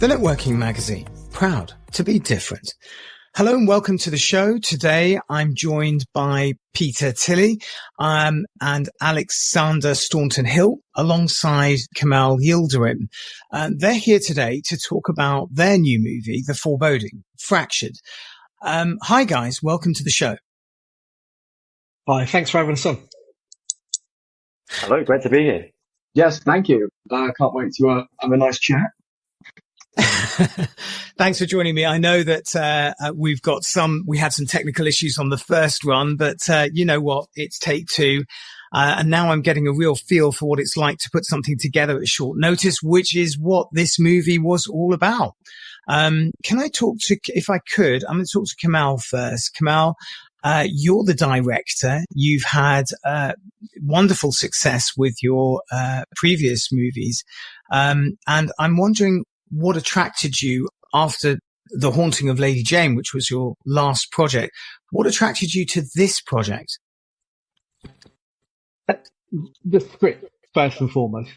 The Networking Magazine, proud to be different. Hello and welcome to the show. Today I'm joined by Peter Tilley and Alexander Staunton-Hill alongside Kemal Yildirim. They're here today to talk about their new movie, The Foreboding, Fractured. Hi guys, welcome to the show. Hi, thanks for having us on. Hello, great to be here. Yes, thank you. I can't wait to have a nice chat. Thanks for joining me. I know that we had some technical issues on the first run, but you know what? It's take two. And now I'm getting a real feel for what it's like to put something together at short notice, which is what this movie was all about. Can I talk to, if I could, I'm going to talk to Kemal first. Kemal, you're the director. You've had wonderful success with your previous movies. And I'm wondering what attracted you after The Haunting of Lady Jane, which was your last project. What attracted you to this project? The script, first and foremost.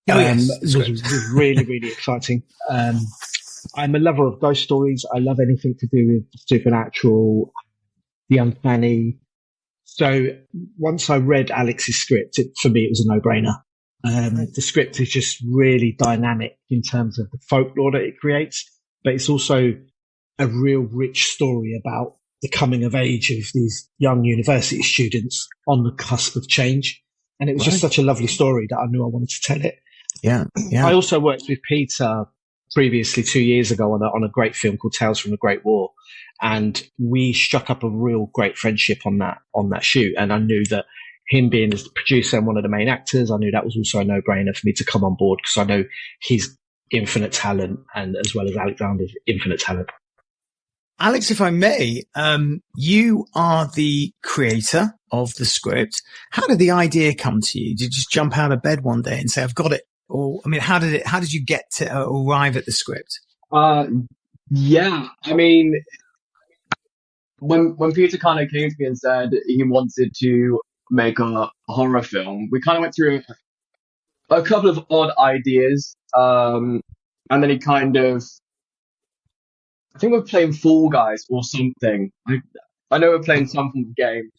Was really, really exciting. I'm a lover of ghost stories. I love anything to do with supernatural, the uncanny. So once I read Alex's script, for me, it was a no-brainer. The script is just really dynamic in terms of the folklore that it creates, but it's also a real rich story about the coming of age of these young university students on the cusp of change. And it was just such a lovely story that I knew I wanted to tell it. Yeah. I also worked with Peter previously 2 years ago on a great film called Tales from the Great War. And we struck up a real great friendship on that shoot. And I knew that him being the producer and one of the main actors, I knew that was also a no-brainer for me to come on board because I know his infinite talent and as well as Alexander's infinite talent. Alex, if I may, you are the creator of the script. How did the idea come to you? Did you just jump out of bed one day and say, I've got it? Or, I mean, how did you get to arrive at the script? Yeah, I mean, when Peter kind of came to me and said he wanted to make a horror film, we kind of went through a couple of odd ideas, and then he kind of, I think we're playing Fall Guys or something. I know we're playing some form of game,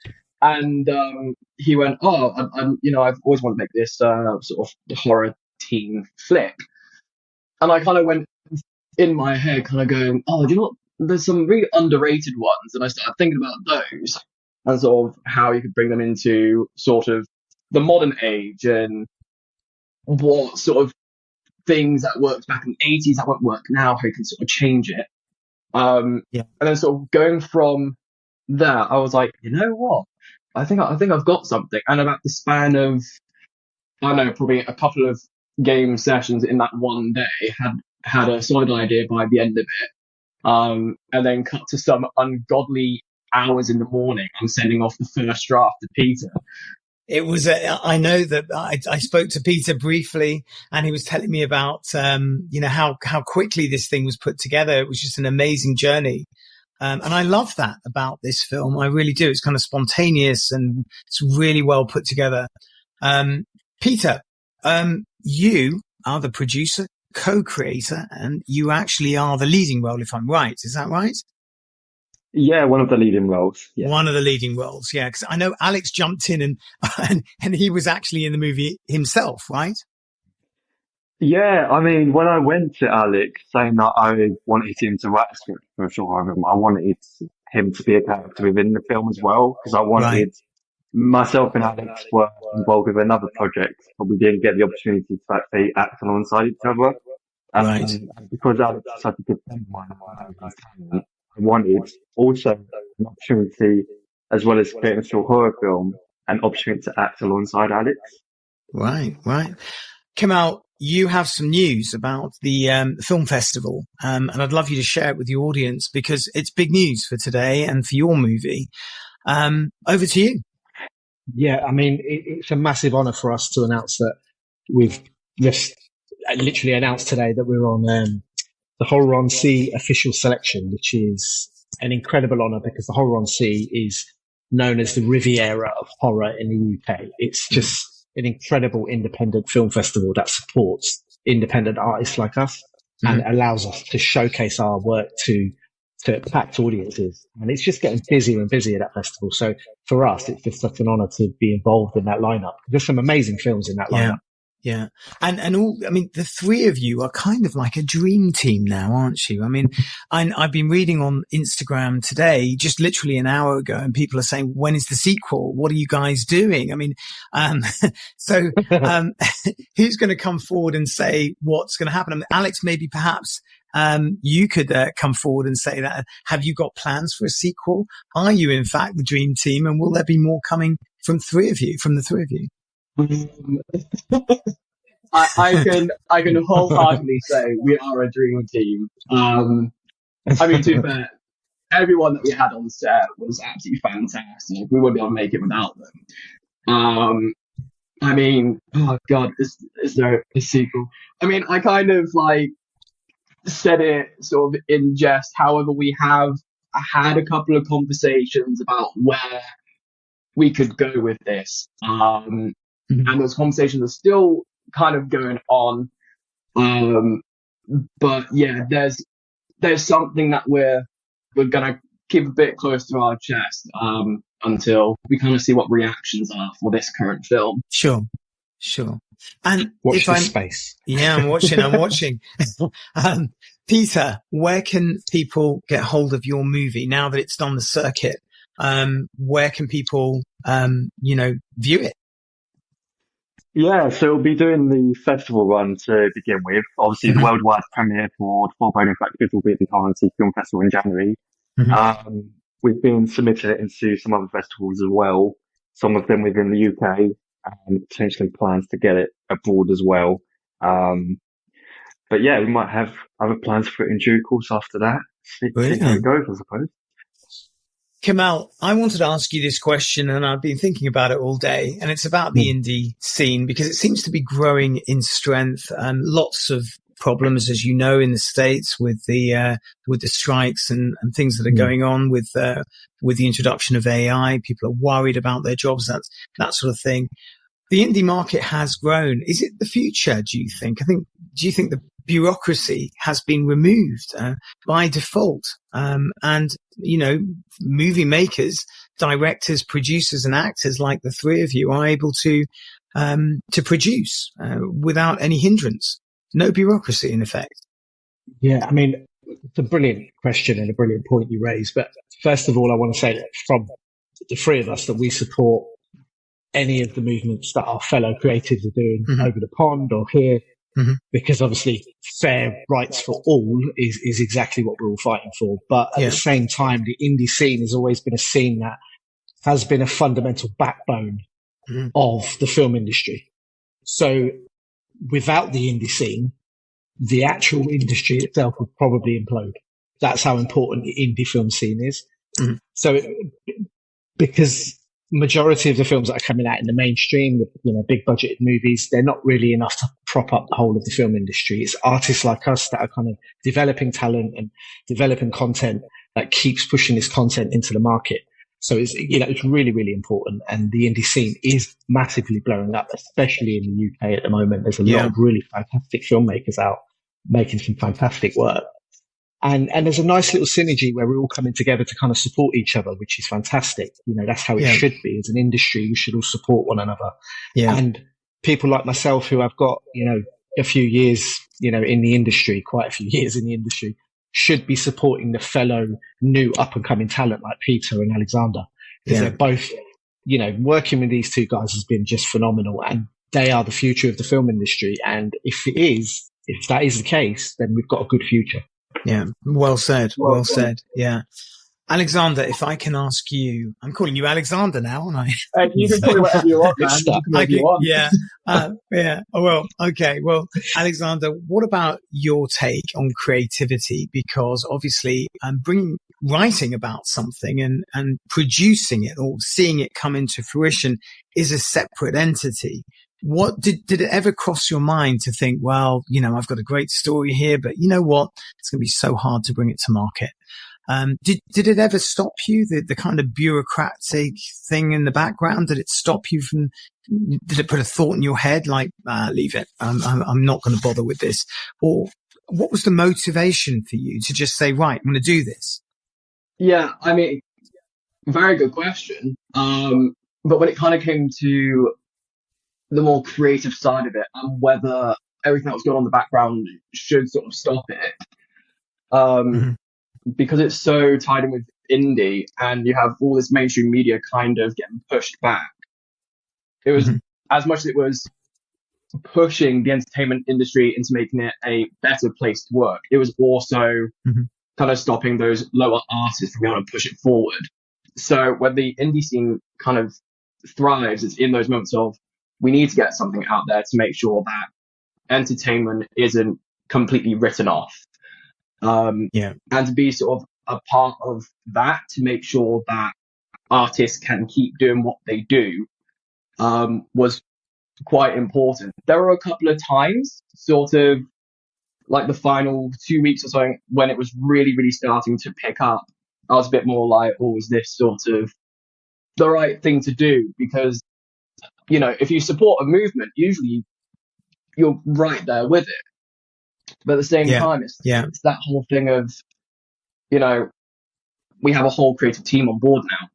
and he went, I've always wanted to make this sort of horror teen flick, and I kind of went in my head, kind of going, you know what? There's some really underrated ones, and I started thinking about those and sort of how you could bring them into sort of the modern age and what sort of things that worked back in the 80s that won't work now, how you can sort of change it. And then sort of going from that, I was like, you know what? I think I've got something. And about the span of, I don't know, probably a couple of game sessions in that one day, had a solid idea by the end of it. And then cut to some ungodly hours in the morning, I'm sending off the first draft to Peter. It was, I know that I spoke to Peter briefly and he was telling me about, how quickly this thing was put together. It was just an amazing journey. And I love that about this film. I really do. It's kind of spontaneous and it's really well put together. Peter, you are the producer, co-creator, and you actually are the leading role, if I'm right. Is that right? Yeah, one of the leading roles. Yeah. One of the leading roles, yeah. Because I know Alex jumped in and he was actually in the movie himself, right? Yeah, I mean, when I went to Alex saying that I wanted him to write a script for a short horror film, I wanted him to be a character within the film as well, because I wanted myself and Alex were involved with another project, but we didn't get the opportunity to actually act alongside each other. And because Alex is such a good friend of mine, I wanted also an opportunity, as well as creating a short horror film, an opportunity to act alongside Alex. Right. Kemal, you have some news about the film festival, and I'd love you to share it with your audience because it's big news for today and for your movie. Over to you. Yeah, I mean, it's a massive honour for us to announce that we've just literally announced today that we're on the Horror on Sea official selection, which is an incredible honour because the Horror on Sea is known as the Riviera of horror in the UK. It's just an incredible independent film festival that supports independent artists like us. and allows us to showcase our work to packed audiences. And it's just getting busier and busier, that festival. So for us, it's just such an honor to be involved in that lineup. There's some amazing films in that lineup. Yeah. And all, I mean, the three of you are kind of like a dream team now, aren't you? I mean, I've been reading on Instagram today, just literally an hour ago, and people are saying, when is the sequel? What are you guys doing? I mean, who's going to come forward and say what's going to happen? I mean, Alex, maybe perhaps, you could come forward and say that. Have you got plans for a sequel? Are you in fact the dream team? And will there be more coming from the three of you? I can wholeheartedly say we are a dream team. I mean, to be fair, everyone that we had on set was absolutely fantastic. We wouldn't be able to make it without them. I mean, oh god, is there a sequel? I mean, I kind of like said it sort of in jest. However, we have had a couple of conversations about where we could go with this. And those conversations are still kind of going on. But yeah, there's something that we're going to keep a bit close to our chest, until we kind of see what reactions are for this current film. Sure. And watch this space. Yeah, I'm watching. Peter, where can people get hold of your movie now that it's done the circuit? Where can people, view it? Yeah, so we'll be doing the festival run to begin with. Obviously, the worldwide premiere for the Foreboding will be at the Currency Film Festival in January. We've been submitted into some other festivals as well, some of them within the UK, and potentially plans to get it abroad as well. But yeah, we might have other plans for it in due course after that. See how it goes, I suppose. Kemal, I wanted to ask you this question, and I've been thinking about it all day, and it's about the indie scene, because it seems to be growing in strength. Lots of problems, as you know, in the States with the strikes and things that are going on with the introduction of AI. People are worried about their jobs, that sort of thing. The indie market has grown. Is it the future, do you think? Do you think the bureaucracy has been removed by default? And, movie makers, directors, producers and actors like the three of you are able to produce without any hindrance. No bureaucracy, in effect. Yeah, I mean, it's a brilliant question and a brilliant point you raised. But first of all, I want to say that from the three of us, that we support any of the movements that our fellow creatives are doing over the pond or here, because obviously fair rights for all is exactly what we're all fighting for. But at the same time, the indie scene has always been a scene that has been a fundamental backbone of the film industry. So without the indie scene, the actual industry itself would probably implode. That's how important the indie film scene is. So because majority of the films that are coming out in the mainstream, big budgeted movies, they're not really enough to prop up the whole of the film industry. It's artists like us that are kind of developing talent and developing content that keeps pushing this content into the market. So it's really, really important. And the indie scene is massively blowing up, especially in the UK at the moment. There's a lot of really fantastic filmmakers out making some fantastic work. And there's a nice little synergy where we're all coming together to kind of support each other, which is fantastic. That's how it should be. As an industry, we should all support one another. Yeah. And people like myself who have got, a few years, in the industry, quite a few years in the industry, should be supporting the fellow new up and coming talent like Peter and Alexander. Because they're both, working with these two guys has been just phenomenal, and they are the future of the film industry. And if that is the case, then we've got a good future. Yeah. Well said. Yeah. Alexander, if I can ask you, I'm calling you Alexander now, aren't I? You can call me whatever you want, man. Yeah. Well, okay. Well, Alexander, what about your take on creativity? Because obviously, writing about something and producing it or seeing it come into fruition is a separate entity. What did it ever cross your mind to think, well, I've got a great story here, but you know what? It's going to be so hard to bring it to market. Did it ever stop you, the kind of bureaucratic thing in the background? Did it stop you did it put a thought in your head like, leave it, I'm not going to bother with this? Or what was the motivation for you to just say, right, I'm going to do this? Yeah, I mean, very good question. But when it kind of came to the more creative side of it and whether everything that was going on in the background should sort of stop it, because it's so tied in with indie and you have all this mainstream media kind of getting pushed back. It was as much as it was pushing the entertainment industry into making it a better place to work, it was also kind of stopping those lower artists from being able to push it forward. So when the indie scene kind of thrives, it's in those moments of we need to get something out there to make sure that entertainment isn't completely written off. And to be sort of a part of that to make sure that artists can keep doing what they do was quite important. There were a couple of times, sort of like the final 2 weeks or something, when it was really, really starting to pick up. I was a bit more like, oh, is this sort of the right thing to do? Because, you know, if you support a movement, usually you're right there with it. But at the same time, it's that whole thing of, you know, we have a whole creative team on board now.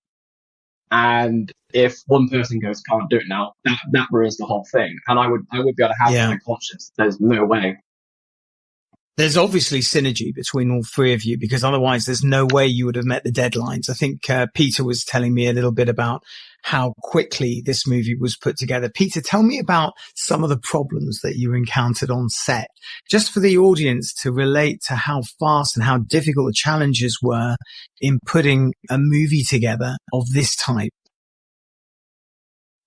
And if one person goes, can't do it now, that ruins the whole thing. And I would be able to have that in my conscience. There's no way. There's obviously synergy between all three of you, because otherwise there's no way you would have met the deadlines. I think Peter was telling me a little bit about how quickly this movie was put together. Peter, tell me about some of the problems that you encountered on set, just for the audience to relate to how fast and how difficult the challenges were in putting a movie together of this type.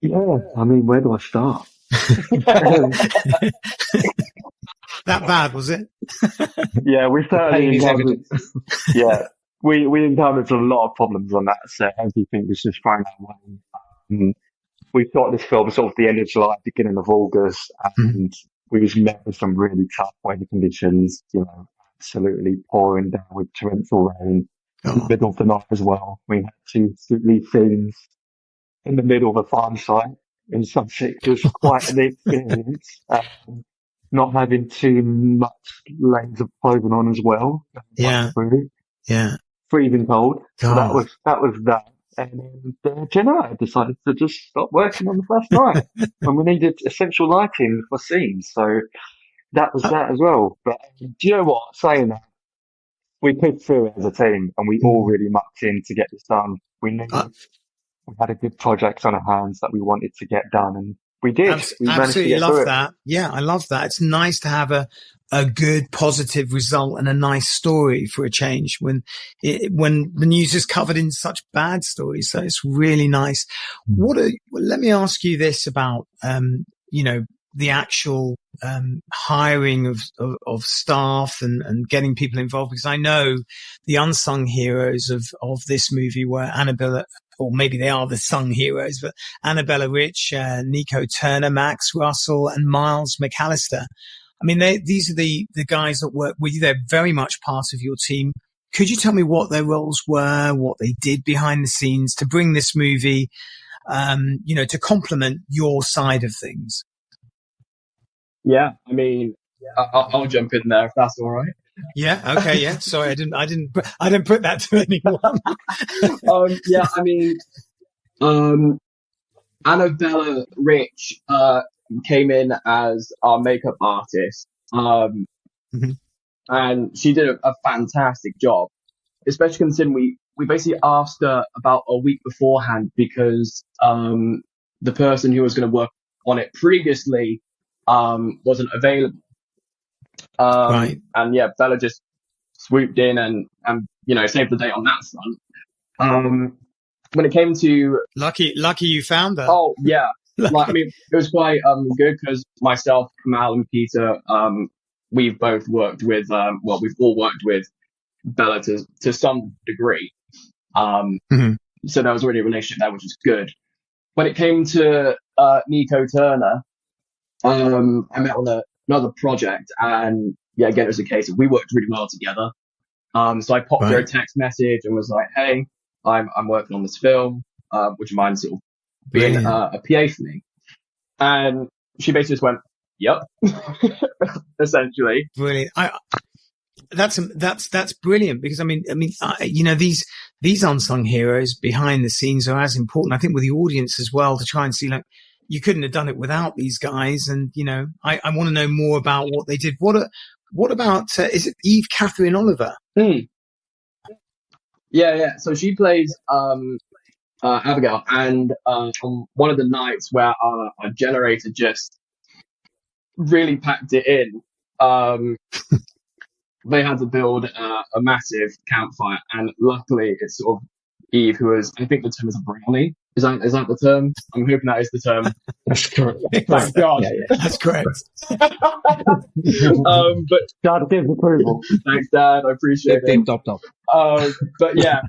Yeah, I mean, where do I start? That bad, was it? Yeah, we certainly encountered, we encountered a lot of problems on that set. Everything was just thrown away. We shot this film sort of the end of July, beginning of August, and we was met with some really tough weather conditions, you know, absolutely pouring down with torrential rain in the middle of the night as well. We had to shoot these scenes in the middle of a farm site in Sussex. It was quite an experience. Not having too much layers of clothing on as well. Freezing cold. So that was that. And then the generator decided to just stop working on the first night. And we needed essential lighting for scenes. So that was that as well. But do you know what? Saying that, we pushed through it as a team and we all really mucked in to get this done. We knew we had a good project on our hands that we wanted to get done, and we did. We absolutely love that. Yeah, I love that. It's nice to have a good, positive result and a nice story for a change when the news is covered in such bad stories. So it's really nice. Let me ask you this about, you know, the actual hiring of staff and getting people involved, because I know the unsung heroes of this movie were Annabella, or maybe they are the sung heroes, but Annabella Rich, Nico Turner, Max Russell, and Miles McAllister. I mean, these are the guys that work with you. They're very much part of your team. Could you tell me what their roles were, what they did behind the scenes to bring this movie, you know, to complement your side of things? Yeah, I mean, I'll jump in there if that's all right. Yeah. Okay. Yeah. Sorry, I didn't put that to anyone. Yeah. I mean, Annabella Rich came in as our makeup artist, and she did a fantastic job, especially considering we basically asked her about a week beforehand because the person who was going to work on it previously wasn't available. Right. And yeah, Bella just swooped in and you know, saved the day on that front. When it came to lucky you found her. Oh yeah. Like, I mean, it was quite good because myself, Kemal, and Peter, we've both worked with we've all worked with Bella to some degree. So there was already a relationship there, which is good. When it came to Nico Turner, I met on another project, and yeah, again, it was a case of we worked really well together. So I popped her a text message and was like, "Hey, I'm working on this film. Would you mind sort of being a PA for me?" And she basically just went, yep, essentially. Brilliant. That's brilliant, because I mean, you know, these unsung heroes behind the scenes are as important, I think, with the audience as well, to try and see, like, you couldn't have done it without these guys. And, you know, I want to know more about what they did. What about, is it Kathryn Oliver? Yeah. So she plays, Abigail, and on one of the nights where our generator just really packed it in, they had to build a massive campfire, and luckily it's sort of Eve, who is, I think the term is a brownie. Is that the term? I'm hoping that is the term. That's correct. Thank God. Yeah. That's correct. But Dad gives approval. Thanks, Dad. I appreciate it. Dop. But yeah,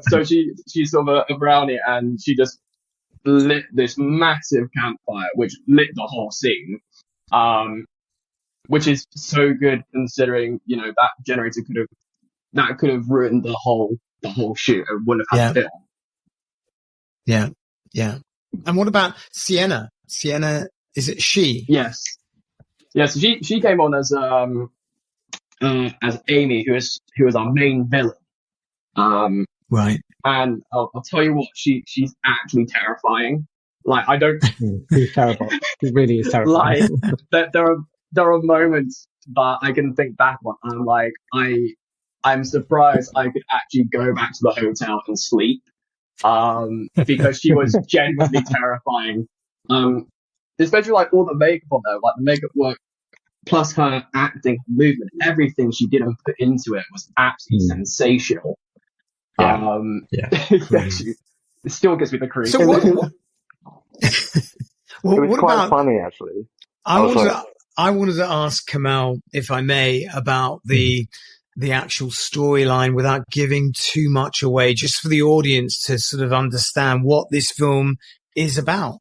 so she's sort of a brownie, and she just lit this massive campfire, which lit the whole scene. Which is so good, considering, you know, that generator could have ruined the whole shoot. It wouldn't have had film. Yeah. And what about Sienna? Sienna, is it Shih? Yes. So she came on as Amy, who is our main villain. Right. And I'll tell you what, she's actually terrifying. Like, I don't. He's terrible. He really is terrifying. Like, there are moments that I can think back on, and I'm like, I'm surprised I could actually go back to the hotel and sleep, because she was genuinely terrifying. Especially like all the makeup on there, like the makeup work, plus her acting, movement, everything she did and put into it was absolutely sensational. It still gives me the creeps. So what it was quite funny, actually. I wanted to ask Kemal, if I may, about the actual storyline, without giving too much away, just for the audience to sort of understand what this film is about.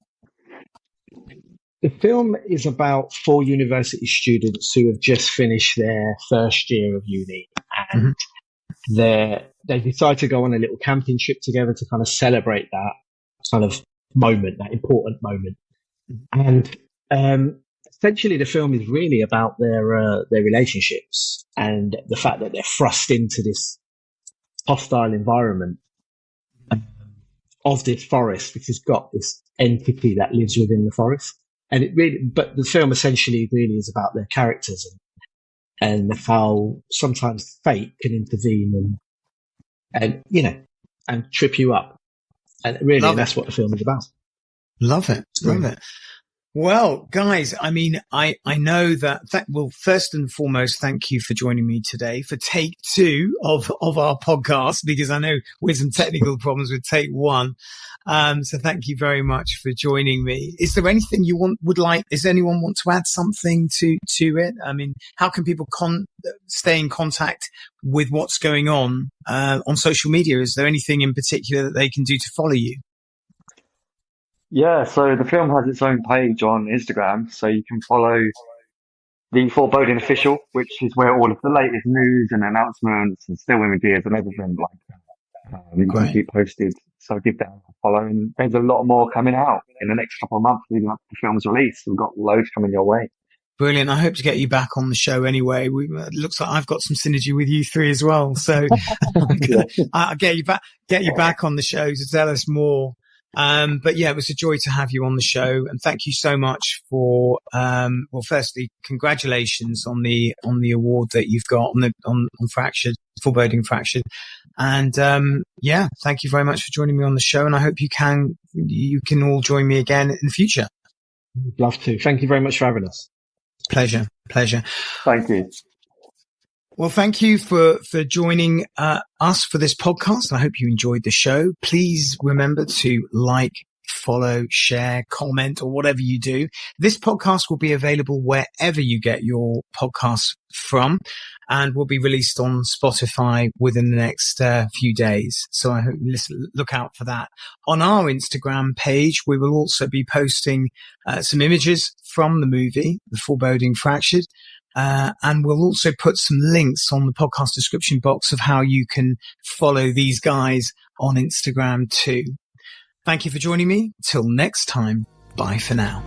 The film is about 4 university students who have just finished their first year of uni, and they decide to go on a little camping trip together to kind of celebrate that kind of moment, that important moment. And essentially, the film is really about their relationships, and the fact that they're thrust into this hostile environment of this forest, which has got this entity that lives within the forest. And but the film essentially really is about their characters and how sometimes fate can intervene and you know, and trip you up. And really, that's what the film is about. Love it. Well, guys, I mean, I know that, well, first and foremost, thank you for joining me today for take 2 of our podcast, because I know we had some technical problems with take 1. So thank you very much for joining me. Is there anything you does anyone want to add something to it? I mean, how can people stay in contact with what's going on social media? Is there anything in particular that they can do to follow you? Yeah, so the film has its own page on Instagram, so you can follow the Foreboding Official, which is where all of the latest news and announcements and still images and everything like that you can keep posted. So give that a follow, and there's a lot more coming out in the next couple of months leading up to the film's release. We've got loads coming your way. Brilliant. I hope to get you back on the show anyway. It looks like I've got some synergy with you 3 as well. So I'll get you back on the show to tell us more. But yeah, it was a joy to have you on the show, and thank you so much for, firstly, congratulations on the award that you've got on Foreboding Fractured. And, thank you very much for joining me on the show. And I hope you can all join me again in the future. I'd love to. Thank you very much for having us. Pleasure. Thank you. Well, thank you for joining us for this podcast. I hope you enjoyed the show. Please remember to like, follow, share, comment, or whatever you do. This podcast will be available wherever you get your podcasts from, and will be released on Spotify within the next few days. So I hope look out for that. On our Instagram page, we will also be posting some images from the movie, The Foreboding Fractured. And we'll also put some links on the podcast description box of how you can follow these guys on Instagram too. Thank you for joining me. Till next time. Bye for now.